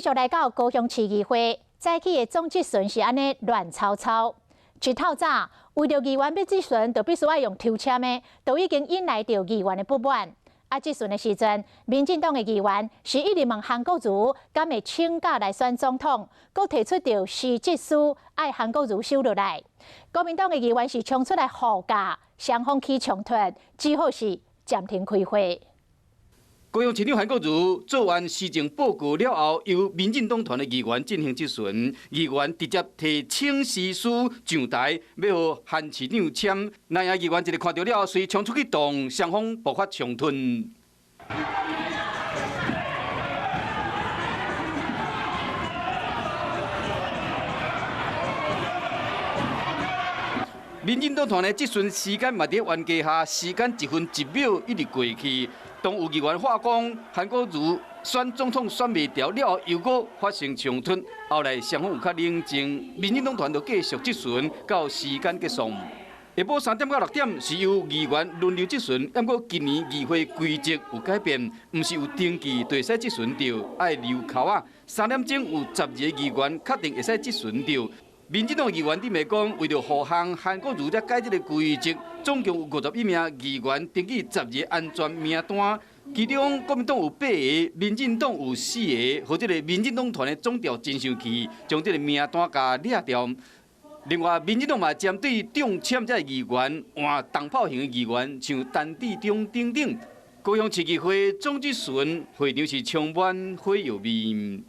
续来到高雄市议会，早起的总质询是安尼乱糟糟。一透早，为着议员要质询，就必须要用抽签的，都已经引来着议员的不满。质询的时阵，民进党的议员是一直问韩国瑜敢会请假来选总统，佮提出着实质书爱韩国瑜收落来。国民党的议员是冲出来护驾，双方起冲突，只好是暂停开会。高雄市长韩国瑜做完施政报告了后，由民进党团的议员进行质询，议员直接提请示书上台，要和韩市长签。南亚议员一个看到了，随冲出去动，双方爆发冲突。民进党团的质询时间嘛，伫冤家下，时间1分1秒一直过去。当有议员话讲，韩国瑜选总统选袂掉了后，又搁发生冲突，后来双方有较冷静，民进党团就继续质询到时间结束。下晡3点到6点是由议员轮流质询，不过今年议会规则有改变，唔是有登记就会使质询到，爱留口啊。3点钟有12个议员确定会使质询到。民进党议员顶面讲，为了护航韩国瑜才改这个规则，总共有51名议员登记12个安全名单，其中国民党有8个，民进党有4个，和这个民进党团的总调真生气，将这个名单甲掠掉。另外，民进党嘛针对中签这议员换重炮型的议员，像陈志忠等等。高雄市议会总质询会场是充满火药味。